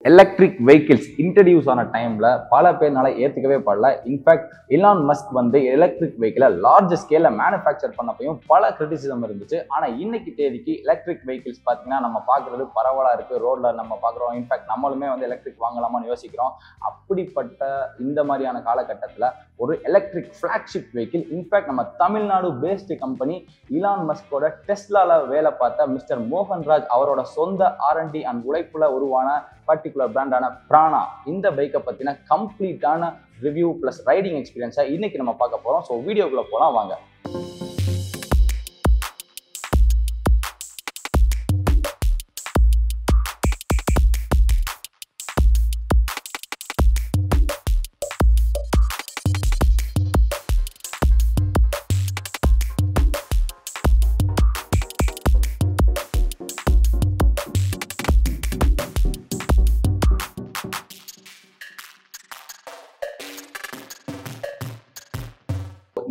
Electric vehicles introduce ஆன டைம்ல பல பேர்னால ஏத்துக்கவே படல. இன்ஃபேக்ட் எலான் மஸ்க் வந்து எலக்ட்ரிக் வெஹிக்கிளை லார்ஜ் ஸ்கேல்ல மேனுஃபேக்சர் பண்ணப்பையும் பல கிரிட்டிசிசம் இருந்துச்சு. ஆனா இன்னைக்கு தேதிக்கு எலக்ட்ரிக் வெஹிக்கிள்ஸ் பார்த்தீங்கன்னா நம்ம பார்க்கறது பரவலா இருக்கு. ரோட்ல நம்ம பார்க்குறோம். இன்ஃபேக்ட் நம்மளுமே வந்து எலக்ட்ரிக் வாங்கலாமான்னு யோசிக்கிறோம். அப்படிப்பட்ட இந்த மாதிரியான காலகட்டத்தில் ஒரு எலக்ட்ரிக் ஃபிளாக்ஷிப் வெஹிக்கிள், இன்ஃபேக்ட் நம்ம தமிழ்நாடு பேஸ்டு கம்பெனி எலான் மஸ்கோட டெஸ்லால வேலை பார்த்த மிஸ்டர் மோகன்ராஜ் அவரோட சொந்த R&D அண்ட் உழைப்புல உருவான பர்டிகுலர் பிராண்டான பிரானா, இந்த பைக்கை பத்தின கம்ப்ளீட்டான ரிவ்யூ பிளஸ் ரைடிங் எக்ஸ்பீரியன்ஸை இன்னைக்கு நம்ம பார்க்க போறோம். ஸோ வீடியோக்குள்ள போலாம் வாங்க.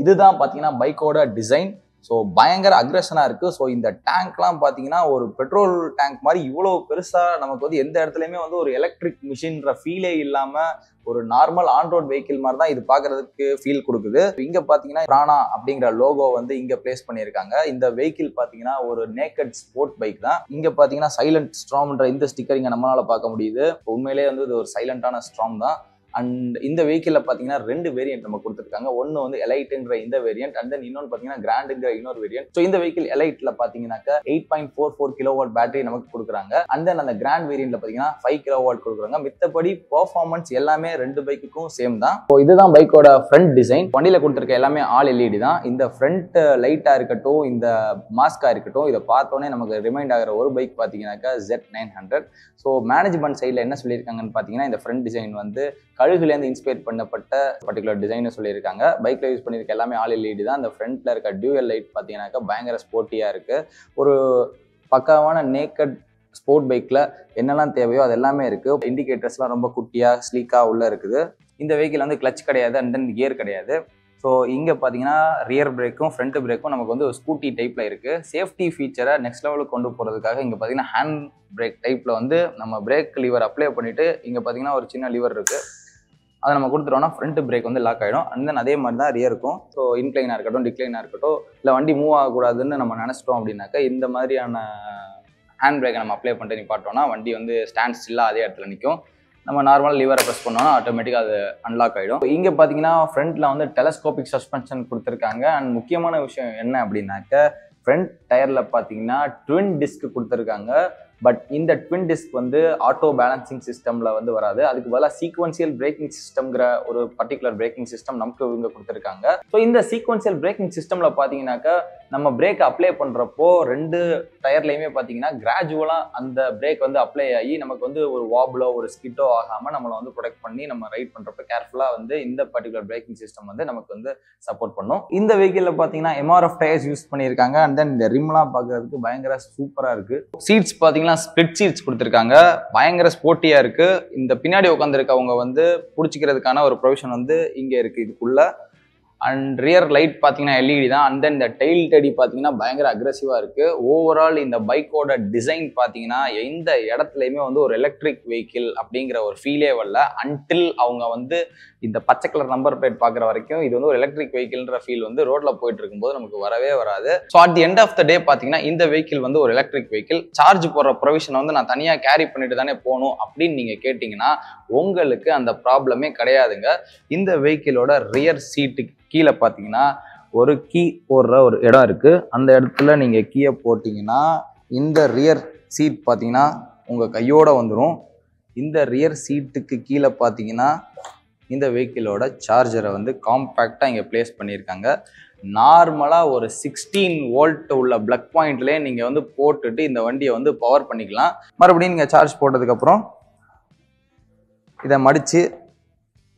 இதுதான் பார்த்தீங்கன்னா பைக்கோட டிசைன். ஸோ பயங்கர அக்ரெஷனாக இருக்குது. ஸோ இந்த டேங்க்லாம் பார்த்தீங்கன்னா ஒரு பெட்ரோல் டேங்க் மாதிரி இவ்வளோ பெருசாக நமக்கு வந்து எந்த இடத்துலையுமே வந்து ஒரு எலக்ட்ரிக் மிஷின்ற ஃபீலே இல்லாமல் ஒரு நார்மல் ஆன் ரோட் வெஹிக்கிள் மாதிரி தான் இது பார்க்கறதுக்கு ஃபீல் கொடுக்குது. இங்கே பார்த்தீங்கன்னா பிரானா அப்படிங்கிற லோகோ வந்து இங்கே பிளேஸ் பண்ணியிருக்காங்க. இந்த வெஹிக்கிள் பார்த்தீங்கன்னா ஒரு நேக்கட் ஸ்போர்ட் பைக் தான். இங்கே பார்த்தீங்கன்னா சைலண்ட் ஸ்ட்ராம்ன்ற இந்த ஸ்டிக்கர் இங்கே நம்மளால பார்க்க முடியுது. உண்மையிலேயே வந்து இது ஒரு சைலண்டான ஸ்ட்ராம் தான். அண்ட் இந்த வெஹிக்கிளில் பார்த்தீங்கன்னா ரெண்டு வேரியன்ட் நம்ம கொடுத்துருக்காங்க. ஒன்று வந்து எலைட்டுங்கிற இந்த வேரியன்ட், அண்ட் தென் இன்னொன்று பார்த்தீங்கன்னா கிராண்டுங்கிற இன்னொரு வேரியன்ட். ஸோ இந்த வெஹிக்கிள் எலைட்டில் பார்த்தீங்கன்னாக்கா 8.44 கிலோவாட் பேட்டரி நமக்கு கொடுக்குறாங்க. அண்ட் தென் அந்த கிராண்ட் வேரியன்ட்ல பார்த்தீங்கன்னா 5 கிலோவாட் கொடுக்குறாங்க. மித்தபடி பெர்ஃபார்மன்ஸ் எல்லாமே ரெண்டு பைக்குக்கும் சேம் தான். ஸோ இதுதான் பைக்கோட ஃப்ரண்ட் டிசைன். வண்டியில் கொடுத்துருக்க எல்லாமே ஆல் LED தான். இந்த ஃப்ரண்ட் லைட்டாக இருக்கட்டும், இந்த மாஸ்காக இருக்கட்டும், இதை பார்த்தோன்னே நமக்கு ரிமைண்ட் ஆகிற ஒரு பைக் பார்த்தீங்கன்னாக்கா Z900. ஸோ மேனேஜ்மெண்ட் சைடில் என்ன சொல்லியிருக்காங்கன்னு பார்த்தீங்கன்னா, இந்த ஃப்ரண்ட் டிசைன் வந்து கழுகுலேருந்து இன்ஸ்பயர் பண்ணப்பட்ட பர்டிகுலர் டிசைன் சொல்லியிருக்காங்க. பைக்கில் யூஸ் பண்ணியிருக்க எல்லாமே ஆல் LED தான். அந்த ஃப்ரண்ட்ல இருக்க டியூயல் லைட் பார்த்தீங்கன்னாக்கா பயங்கர ஸ்போர்ட்டியாக இருக்கு. ஒரு பக்காவான நேக்கட் ஸ்போர்ட் பைக்கில் என்னெல்லாம் தேவையோ அது எல்லாமே இருக்கு. இண்டிகேட்டர்ஸ்லாம் ரொம்ப குட்டியாக ஸ்லீக்காக உள்ள இருக்குது. இந்த வெஹிக்கிள் வந்து கிளச் கிடையாது, அண்ட் தென் கியர் கிடையாது. ஸோ இங்கே பார்த்தீங்கன்னா ரியர் பிரேக்கும் ஃப்ரண்ட் பிரேக்கும் நமக்கு வந்து ஒரு ஸ்கூட்டி டைப்பில் இருக்குது. சேஃப்டி ஃபீச்சரை நெக்ஸ்ட் லெவலுக்கு கொண்டு போகிறதுக்காக இங்கே பார்த்தீங்கன்னா ஹேண்ட் பிரேக் டைப்பில் வந்து நம்ம பிரேக் லிவர் அப்ளை பண்ணிவிட்டு இங்கே பார்த்தீங்கன்னா ஒரு சின்ன லிவர் இருக்குது. அதை நம்ம கொடுத்துட்டோம்னா ஃப்ரண்ட் பிரேக் வந்து லாக் ஆகிடும். அண்ட் தென் அதே மாதிரி தான் ரியருக்கும். ஸோ இன்க்ளைனாக இருக்கட்டும், டிக்ளைனாக இருக்கட்டும், இல்லை வண்டி மூவ் ஆகக்கூடாதுன்னு நம்ம நினச்சிட்டோம் அப்படின்னாக்கா இந்த மாதிரியான ஹேண்ட் பிரேக்கை நம்ம அப்ளை பண்ணிட்டு நிப்பாட்டோம்னா வண்டி வந்து ஸ்டாண்ட் ஸ்டில்லாக அதே இடத்துல நிற்கும். நம்ம நார்மலாக லிவரை ப்ரெஸ் பண்ணோம்னா ஆட்டோமேட்டிக்காக அது அன்லாக் ஆகிடும். இங்கே பார்த்தீங்கன்னா ஃப்ரண்ட்டில் வந்து டெலஸ்கோபிக் சஸ்பென்ஷன் கொடுத்துருக்காங்க. அண்ட் முக்கியமான விஷயம் என்ன அப்படின்னாக்க, ஃப்ரண்ட் டயரில் பார்த்தீங்கன்னா ட்வின் டிஸ்க் கொடுத்துருக்காங்க. பட் இந்த ட்வின் டிஸ்க் வந்து ஆட்டோ பேலன்சிங் சிஸ்டம்ல வந்து வராது. அதுக்கு பதிலாக சீக்வன்சியல் பிரேக்கிங் சிஸ்டம்ங்கிற ஒரு பர்டிகுலர் பிரேக்கிங் சிஸ்டம் நமக்கு இவங்க கொடுத்துருக்காங்க. ஸோ இந்த சீக்வன்சியல் பிரேக்கிங் சிஸ்டம்ல பார்த்தீங்கன்னாக்கா நம்ம பிரேக் அப்ளை பண்றப்போ ரெண்டு டயர்லையுமே பார்த்தீங்கன்னா கிராஜுவலா அந்த பிரேக் வந்து அப்ளை ஆகி நமக்கு வந்து ஒரு வாபிளோ ஒரு ஸ்கிட்டோ ஆகாம நம்மளை வந்து ப்ரொடெக்ட் பண்ணி நம்ம ரைட் பண்றப்ப கேர்ஃபுல்லா வந்து இந்த பர்டிகுலர் பிரேக்கிங் சிஸ்டம் வந்து நமக்கு வந்து சப்போர்ட் பண்ணும். இந்த வெஹிக்கிள்ல பார்த்தீங்கன்னா MRF டயர்ஸ் யூஸ் பண்ணியிருக்காங்க. அண்ட் தென் இந்த ரிம்லாம் பார்க்கறதுக்கு பயங்கர சூப்பரா இருக்கு. சீட்ஸ் பார்த்தீங்கன்னா ஸ்பிளிட் சீட்ஸ் கொடுத்துருக்காங்க. பயங்கர ஸ்போர்ட்டியா இருக்கு. இந்த பின்னாடி உட்காந்துருக்கவங்க வந்து பிடிச்சிக்கிறதுக்கான ஒரு ப்ரொவிஷன் வந்து இங்கே இருக்கு இதுக்குள்ள. அண்ட் ரியர் லைட் பார்த்தீங்கன்னா LED தான். அண்ட் தென் இந்த டெயில் டெடி பார்த்தீங்கன்னா பயங்கர அக்ரெசிவாக இருக்குது. ஓவரால் இந்த பைக்கோட டிசைன் பார்த்தீங்கன்னா எந்த இடத்துலையுமே வந்து ஒரு எலக்ட்ரிக் வெஹிக்கிள் அப்படிங்கிற ஒரு ஃபீலே வரல. அன்டில் அவங்க வந்து இந்த பச்சை கலர் நம்பர் பிளேட் பார்க்குற வரைக்கும் இது வந்து ஒரு எலக்ட்ரிக் வெஹிக்கிள்ன்ற ஃபீல் வந்து ரோட்டில் போயிட்டு இருக்கும்போது நமக்கு வரவே வராது. So at the end of the day பார்த்தீங்கன்னா இந்த வெஹிக்கிள் வந்து ஒரு எலக்ட்ரிக் வெஹிக்கிள். சார்ஜ் போடுற ப்ரொவிஷன் வந்து நான் தனியாக கேரி பண்ணிட்டு தானே போகணும் அப்படின்னு நீங்கள் கேட்டிங்கன்னா உங்களுக்கு அந்த ப்ராப்ளமே கிடையாதுங்க. இந்த வெஹிக்கிளோட ரியர் சீட்டுக்கு கீழே பார்த்தீங்கன்னா ஒரு கீ போடுற ஒரு இடம் இருக்கு. அந்த இடத்துல நீங்க கீயை போட்டீங்கன்னா இந்த ரியர் சீட் பார்த்தீங்கன்னா உங்க கையோட வந்துடும். இந்த ரியர் சீட்டுக்கு கீழே பார்த்தீங்கன்னா இந்த வெஹிக்கிளோட சார்ஜரை வந்து காம்பேக்டாக இங்கே பிளேஸ் பண்ணியிருக்காங்க. நார்மலாக ஒரு 16 வோல்ட் உள்ள பிளக் பாயிண்ட்லேயே நீங்கள் வந்து போட்டுட்டு இந்த வண்டியை வந்து பவர் பண்ணிக்கலாம். மறுபடியும் நீங்கள் சார்ஜ் போட்டதுக்கப்புறம் இதை மடித்து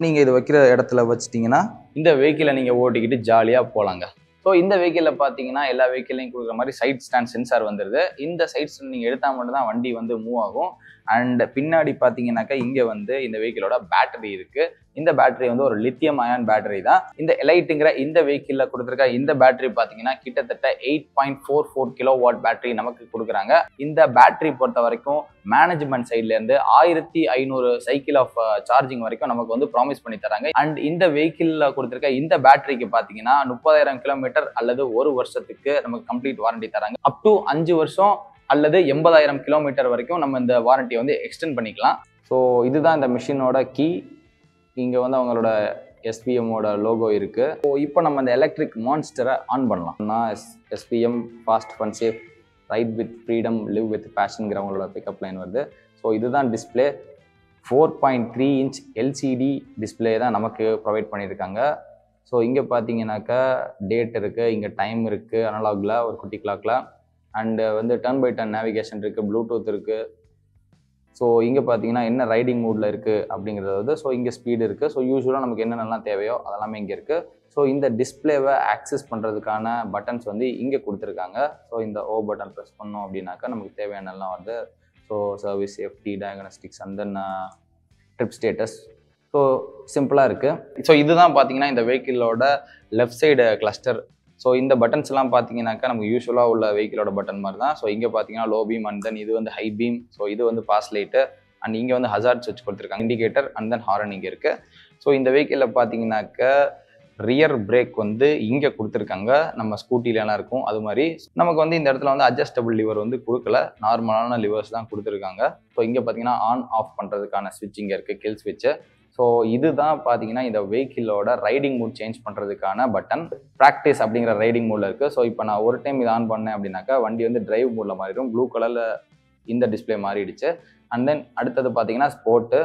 நீங்கள் இது வைக்கிற இடத்துல வச்சிட்டிங்கன்னா இந்த வெஹிக்கிளை நீங்கள் ஓட்டிக்கிட்டு ஜாலியாக போகலாங்க. ஸோ இந்த வெஹிக்கிளில் பார்த்தீங்கன்னா எல்லா வெஹிக்கிளையும் கொடுக்குற மாதிரி சைட் ஸ்டாண்ட் சென்சார் வந்துடுது. இந்த சைட் ஸ்டாண்ட் நீங்கள் எடுத்தால் மட்டும் தான் வண்டி வந்து மூவ் ஆகும். அண்ட் பின்னாடி பார்த்தீங்கன்னாக்கா இங்கே வந்து இந்த வெஹிக்கிளோட பேட்டரி இருக்கு. இந்த பேட்டரி வந்து ஒரு லித்தியம் அயான் பேட்டரி தான். இந்த எலைட்டுங்கிற இந்த வெஹிக்கிளில் கொடுத்துருக்க இந்த பேட்டரி பார்த்தீங்கன்னா கிட்டத்தட்ட 8.44 கிலோவாட் பேட்டரி நமக்கு கொடுக்குறாங்க. இந்த பேட்டரி பொறுத்த வரைக்கும் மேனேஜ்மெண்ட் சைட்லேருந்து 1500 சைக்கிள் ஆஃப் சார்ஜிங் வரைக்கும் நமக்கு வந்து ப்ராமிஸ் பண்ணி தராங்க. அண்ட் இந்த வெஹிக்கிளில் கொடுத்துருக்க இந்த பேட்டரிக்கு பார்த்தீங்கன்னா 30,000 கிலோமீட்டர் அல்லது 1 வருஷத்துக்கு நமக்கு கம்ப்ளீட் வாரண்டி தராங்க. அப் டு 5 வருஷம் அல்லது 80,000 கிலோமீட்டர் வரைக்கும் நம்ம இந்த வாரண்டியை வந்து எக்ஸ்டெண்ட் பண்ணிக்கலாம். ஸோ இதுதான் இந்த மிஷினோட கீ. இங்கே வந்து அவங்களோட எஸ்பிஎம்மோட லோகோ இருக்குது. ஸோ இப்போ நம்ம இந்த எலக்ட்ரிக் மான்ஸ்டரை ஆன் பண்ணலாம். SPM fast fun safe ride with freedom live with பேஷனுங்கிற அவங்களோட பிக்கப் லைன் வருது. ஸோ இதுதான் டிஸ்பிளே. 4.3 இன்ச் எல்சிடி டிஸ்பிளே தான் நமக்கு ப்ரொவைட் பண்ணியிருக்காங்க. ஸோ இங்கே பார்த்தீங்கன்னாக்கா டேட் இருக்குது, இங்கே டைம் இருக்குது அனலாகில் ஒரு குட்டி கிளாக்கில். அண்டு வந்து டர்ன் பை டர்ன் நேவிகேஷன் இருக்குது, ப்ளூடூத் இருக்குது. ஸோ இங்கே பார்த்தீங்கன்னா என்ன ரைடிங் மூடில் இருக்குது அப்படிங்கிறது வந்து ஸோ இங்கே ஸ்பீடு இருக்குது. ஸோ யூஸ்வலாக நமக்கு என்னென்னலாம் தேவையோ அதெல்லாமே இங்கே இருக்குது. ஸோ இந்த டிஸ்பிளேவை ஆக்சஸ் பண்ணுறதுக்கான பட்டன்ஸ் வந்து இங்கே கொடுத்துருக்காங்க. ஸோ இந்த ஓ பட்டன் ப்ரெஸ் பண்ணோம் அப்படின்னாக்கா நமக்கு தேவையானலாம் வந்து so service, safety, diagnostics and then trip status. So சிம்பிளாக இருக்குது. ஸோ இதுதான் பார்த்தீங்கன்னா இந்த வெஹிக்கிளோட லெஃப்ட் சைடு கிளஸ்டர். ஸோ இந்த பட்டன்ஸ்லாம் பார்த்தீங்கன்னாக்கா நமக்கு யூஸ்வலாக உள்ள வெஹிக்கிளோட பட்டன் மாதிரி தான். ஸோ இங்கே பார்த்தீங்கன்னா லோ பீம் அண்ட் தென் இது வந்து ஹை பீம். ஸோ இது வந்து பாஸ் லைட்டு அண்ட் இங்கே வந்து ஹசார்ட் சுவிட்ச் கொடுத்துருக்காங்க, இண்டிகேட்டர் அண்ட் தென் ஹாரன் இங்கே இருக்குது. ஸோ இந்த வெஹிக்கிளில் பார்த்தீங்கன்னாக்கா ரியர் பிரேக் வந்து இங்கே கொடுத்துருக்காங்க. நம்ம ஸ்கூட்டிலலாம் இருக்கும் அது மாதிரி. நமக்கு வந்து இந்த இடத்துல வந்து அட்ஜஸ்டபிள் லிவர் வந்து கொடுக்கல, நார்மலான லிவர்ஸ் தான் கொடுத்துருக்காங்க. ஸோ இங்கே பார்த்தீங்கன்னா ஆன் ஆஃப் பண்ணுறதுக்கான ஸ்விட்ச் இங்கே இருக்குது, கில் ஸ்விட்ச்சு. ஸோ இதுதான் பார்த்தீங்கன்னா இந்த வெஹிக்கிளோட ரைடிங் மூட் சேஞ்ச் பண்ணுறதுக்கான பட்டன். ப்ராக்டிஸ் அப்படிங்கிற ரைடிங் மூடில் இருக்குது. ஸோ இப்போ நான் ஒரு டைம் இது ஆன் பண்ணேன் அப்படின்னாக்கா வண்டி வந்து டிரைவ் மூடில் மாறிடும். ப்ளூ கலரில் இந்த டிஸ்பிளே மாறிடுச்சு. அண்ட் தென் அடுத்தது பார்த்தீங்கன்னா ஸ்போர்ட்டு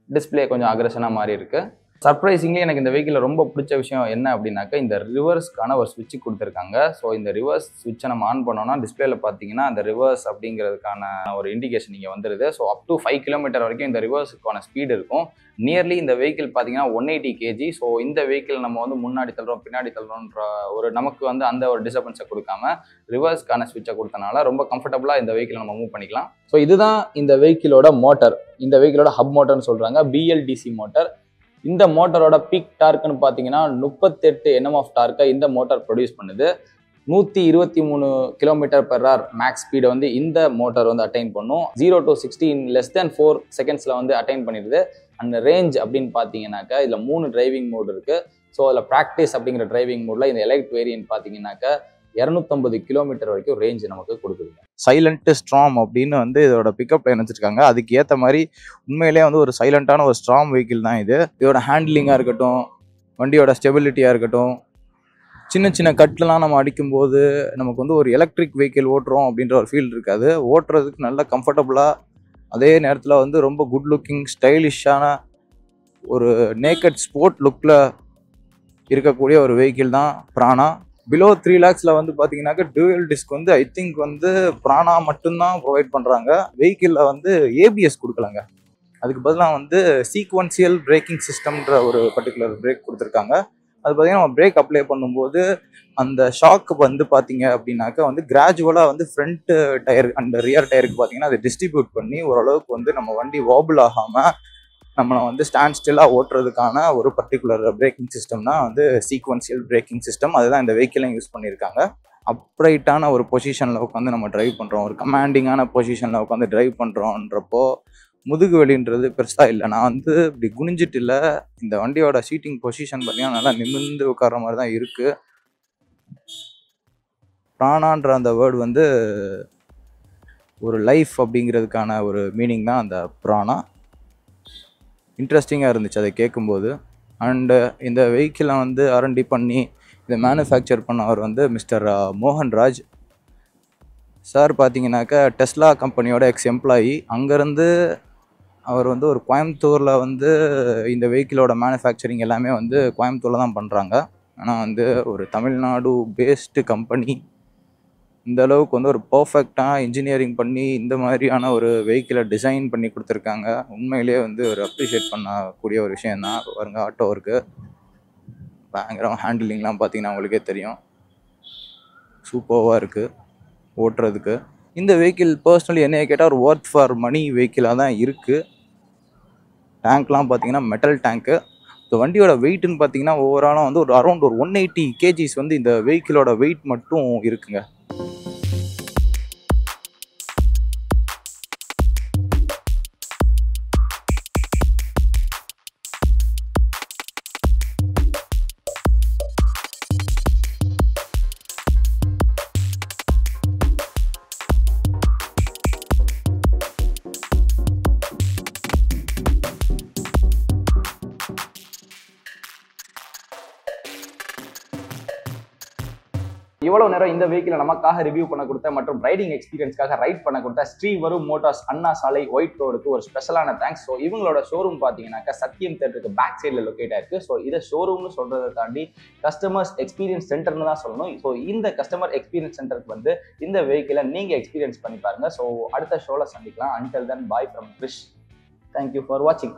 டிஸ்பிளே கொஞ்சம் அக்ரெஷனாக மாறி இருக்குது. சர்ப்ரைசிங்லி எனக்கு இந்த வெஹிக்கிளில் ரொம்ப பிடிச்ச விஷயம் என்ன அப்படின்னாக்கா இந்த ரிவர்ஸ்க்கான ஒரு ஸ்விட்ச் கொடுத்துருக்காங்க. ஸோ இந்த ரிவர்ஸ் ஸ்விட்சை நம்ம ஆன் பண்ணோம்னா டிஸ்பிளேல பார்த்தீங்கன்னா அந்த ரிவர்ஸ் அப்படிங்கிறதுக்கான ஒரு இண்டிகேஷன் இங்கே வந்துடுது. ஸோ அப் டு 5 கிலோமீட்டர் வரைக்கும் இந்த ரிவர்ஸுக்கான ஸ்பீடு இருக்கும். நியர்லி இந்த வெஹிக்கிள் பார்த்தீங்கன்னா 180 kg. ஸோ இந்த வெஹிக்கிள் நம்ம வந்து முன்னாடி தள்ளுறோம் பின்னாடி தள்ளுறோன்ற ஒரு நமக்கு வந்து அந்த ஒரு டிஸ்டர்பன்ஸை கொடுக்காம ரிவர்ஸ்க்கான ஸ்விட்சை கொடுத்தனால ரொம்ப கம்ஃபர்டபுளாக இந்த வெஹிக்கிளை நம்ம மூவ் பண்ணிக்கலாம். ஸோ இதுதான் இந்த வெஹிக்கிளோட மோட்டர். இந்த வெஹிக்கிளோட ஹப் மோட்டர்னு சொல்கிறாங்க, BLDC மோட்டர். இந்த மோட்டரோட பீக் டார்க்குன்னு பார்த்தீங்கன்னா 38 Nm ஆஃப் டார்க்கை இந்த மோட்டார் ப்ரொடியூஸ் பண்ணுது. 123 km/h மேக்ஸ் ஸ்பீடை வந்து இந்த மோட்டார் வந்து அட்டைன் பண்ணும். 0 to 60 in less than 4 seconds வந்து அட்டைன் பண்ணிடுது. அந்த ரேஞ்ச் அப்படின்னு பார்த்தீங்கன்னாக்கா இதில் 3 டிரைவிங் மோட் இருக்குது. ஸோ அதில் ப்ராக்டிஸ் அப்படிங்கிற டிரைவிங் மோடில் இந்த எலக்ட் வேரியன்ட் பார்த்தீங்கன்னாக்கா 250 கிலோமீட்டர் வரைக்கும் ரேஞ்ச் நமக்கு கொடுக்குது. சைலண்ட் ஸ்ட்ராம் அப்படின்னு வந்து இதோட பிக்கப் லைன் வச்சிருக்காங்க. அதுக்கு ஏற்ற மாதிரி உண்மையிலே வந்து ஒரு சைலண்டான ஒரு ஸ்ட்ராங் வெஹிக்கிள் தான் இது. இதோட ஹேண்ட்லிங்காக இருக்கட்டும், வண்டியோட ஸ்டெபிலிட்டியாக இருக்கட்டும், சின்ன சின்ன கட்லாம் நம்ம அடிக்கும்போது நமக்கு வந்து ஒரு எலக்ட்ரிக் வெஹிக்கிள் ஓட்டுறோம் அப்படின்ற ஒரு ஃபீல் இருக்காது. ஓட்டுறதுக்கு நல்லா கம்ஃபர்டபுளாக, அதே நேரத்தில் வந்து ரொம்ப குட் லுக்கிங் ஸ்டைலிஷான ஒரு நேக்கட் ஸ்போர்ட் லுக்கில் இருக்கக்கூடிய ஒரு வெஹிக்கிள் தான் பிரானா. பிலோ 3 lakhsல வந்து பார்த்தீங்கன்னாக்கா டூயல் டிஸ்க் வந்து ஐ திங்க் வந்து பிரானா மட்டும்தான் ப்ரொவைட் பண்ணுறாங்க. வெஹிக்கிளில் வந்து ABS கொடுக்கலாங்க. அதுக்கு பதிலாக வந்து சீக்வன்சியல் பிரேக்கிங் சிஸ்டம்ன்ற ஒரு பர்டிகுலர் பிரேக் கொடுத்துருக்காங்க. அது பார்த்தீங்கன்னா நம்ம பிரேக் அப்ளை பண்ணும்போது அந்த ஷாக்கு வந்து பார்த்தீங்க அப்படின்னாக்கா வந்து கிராஜுவலாக வந்து ஃப்ரண்ட் டயர் அண்ட் ரியர் டயருக்கு பார்த்தீங்கன்னா அதை டிஸ்ட்ரிபியூட் பண்ணி ஓரளவுக்கு வந்து நம்ம வண்டி வாபிள் ஆகாமல் நம்மளை வந்து ஸ்டாண்ட் ஸ்டில்லாக ஓட்டுறதுக்கான ஒரு பர்டிகுலர் பிரேக்கிங் சிஸ்டம் தான் வந்து சீக்வன்சியல் பிரேக்கிங் சிஸ்டம். அதுதான் இந்த வெஹிக்கிளையும் யூஸ் பண்ணியிருக்காங்க. அப்ரைட்டான ஒரு பொசிஷனில் உட்காந்து நம்ம டிரைவ் பண்ணுறோம், ஒரு கமாண்டிங்கான பொசிஷனில் உட்காந்து டிரைவ் பண்ணுறோன்றப்போ முதுகு வலின்றது பெருசாக இல்லை. நான் வந்து இப்படி குனிஞ்சிட்டு இல்லை, இந்த வண்டியோட சீட்டிங் பொசிஷன் பார்த்தீங்கன்னா நல்லா நிமிர்ந்து உட்கார்ற மாதிரி தான் இருக்குது. பிரானான்ற அந்த வேர்டு வந்து ஒரு லைஃப் அப்படிங்கிறதுக்கான ஒரு மீனிங் தான் அந்த பிரானா. இன்ட்ரெஸ்டிங்காக இருந்துச்சு அதை கேட்கும்போது. அண்டு இந்த வெஹிக்கிளை வந்து R&D பண்ணி இதை மேனுஃபேக்சர் பண்ணவர் வந்து மிஸ்டர் மோகன்ராஜ் சார். பார்த்தீங்கன்னாக்கா டெஸ்லா கம்பெனியோட எம்ப்ளாயி. அங்கேருந்து அவர் வந்து ஒரு கோயம்புத்தூரில் வந்து இந்த வெஹிக்கிளோட மேனுஃபேக்சரிங் எல்லாமே வந்து கோயம்புத்தூரில் தான் பண்ணுறாங்க. ஆனால் வந்து ஒரு தமிழ்நாடு பேஸ்டு கம்பெனி இந்த அளவுக்கு வந்து ஒரு பர்ஃபெக்டாக இன்ஜினியரிங் பண்ணி இந்த மாதிரியான ஒரு வெஹிக்கிளை டிசைன் பண்ணி கொடுத்துருக்காங்க. உண்மையிலேயே வந்து ஒரு அப்ரிஷியேட் பண்ணக்கூடிய ஒரு விஷயந்தான். பாருங்க, ஆட்டோ இருக்குது, பயங்கரம் ஹேண்டிலிங்லாம் பார்த்தீங்கன்னா உங்களுக்கே தெரியும், சூப்பராக இருக்குது ஓட்டுறதுக்கு. இந்த வெஹிக்கிள் பர்சனலி என்னைய கேட்டால் ஒரு ஒர்த் ஃபார் மணி வெஹிக்கிளாக தான் இருக்குது. டேங்க்லாம் பார்த்தீங்கன்னா மெட்டல் டேங்க்கு. இந்த வண்டியோட வெயிட்னு பார்த்தீங்கன்னா ஓவராலாக வந்து ஒரு அரௌண்ட் ஒரு 180 கேஜிஸ் வந்து இந்த வெஹிக்கிளோட வெயிட் மட்டும் இருக்குங்க. இவ்வளவு நேரம் இந்த வெஹிக்கிளை நமக்காக ரிவ்யூ பண்ண கொடுத்த மற்றும் ரைடிங் எக்ஸ்பீரியன்ஸ்க்காக ரைட் பண்ண கொடுத்த ஸ்ரீவரும் மோட்டார்ஸ் அண்ணா சாலை ஒயிட் ரோடுக்கு ஒரு ஸ்பெஷலான தேங்க்ஸ். ஸோ இவங்களோட ஷோரூம் பார்த்தீங்கன்னாக்கா சத்தியம் தேட்டருக்கு பேக் சைடில் லொக்கேட் ஆயிருக்கு. ஸோ இதை ஷோரூம்னு சொல்றதை தாண்டி கஸ்டமர்ஸ் எக்ஸ்பீரியன்ஸ் சென்டர்னு தான் சொல்லணும். ஸோ இந்த கஸ்டமர் எக்ஸ்பீரியன்ஸ் சென்டருக்கு வந்து இந்த வெஹிக்கிளை நீங்க எக்ஸ்பீரியன்ஸ் பண்ணி பாருங்க. ஸோ அடுத்த ஷோல சந்திக்கலாம். Until then bye from Krish. Thank you for வாட்சிங்.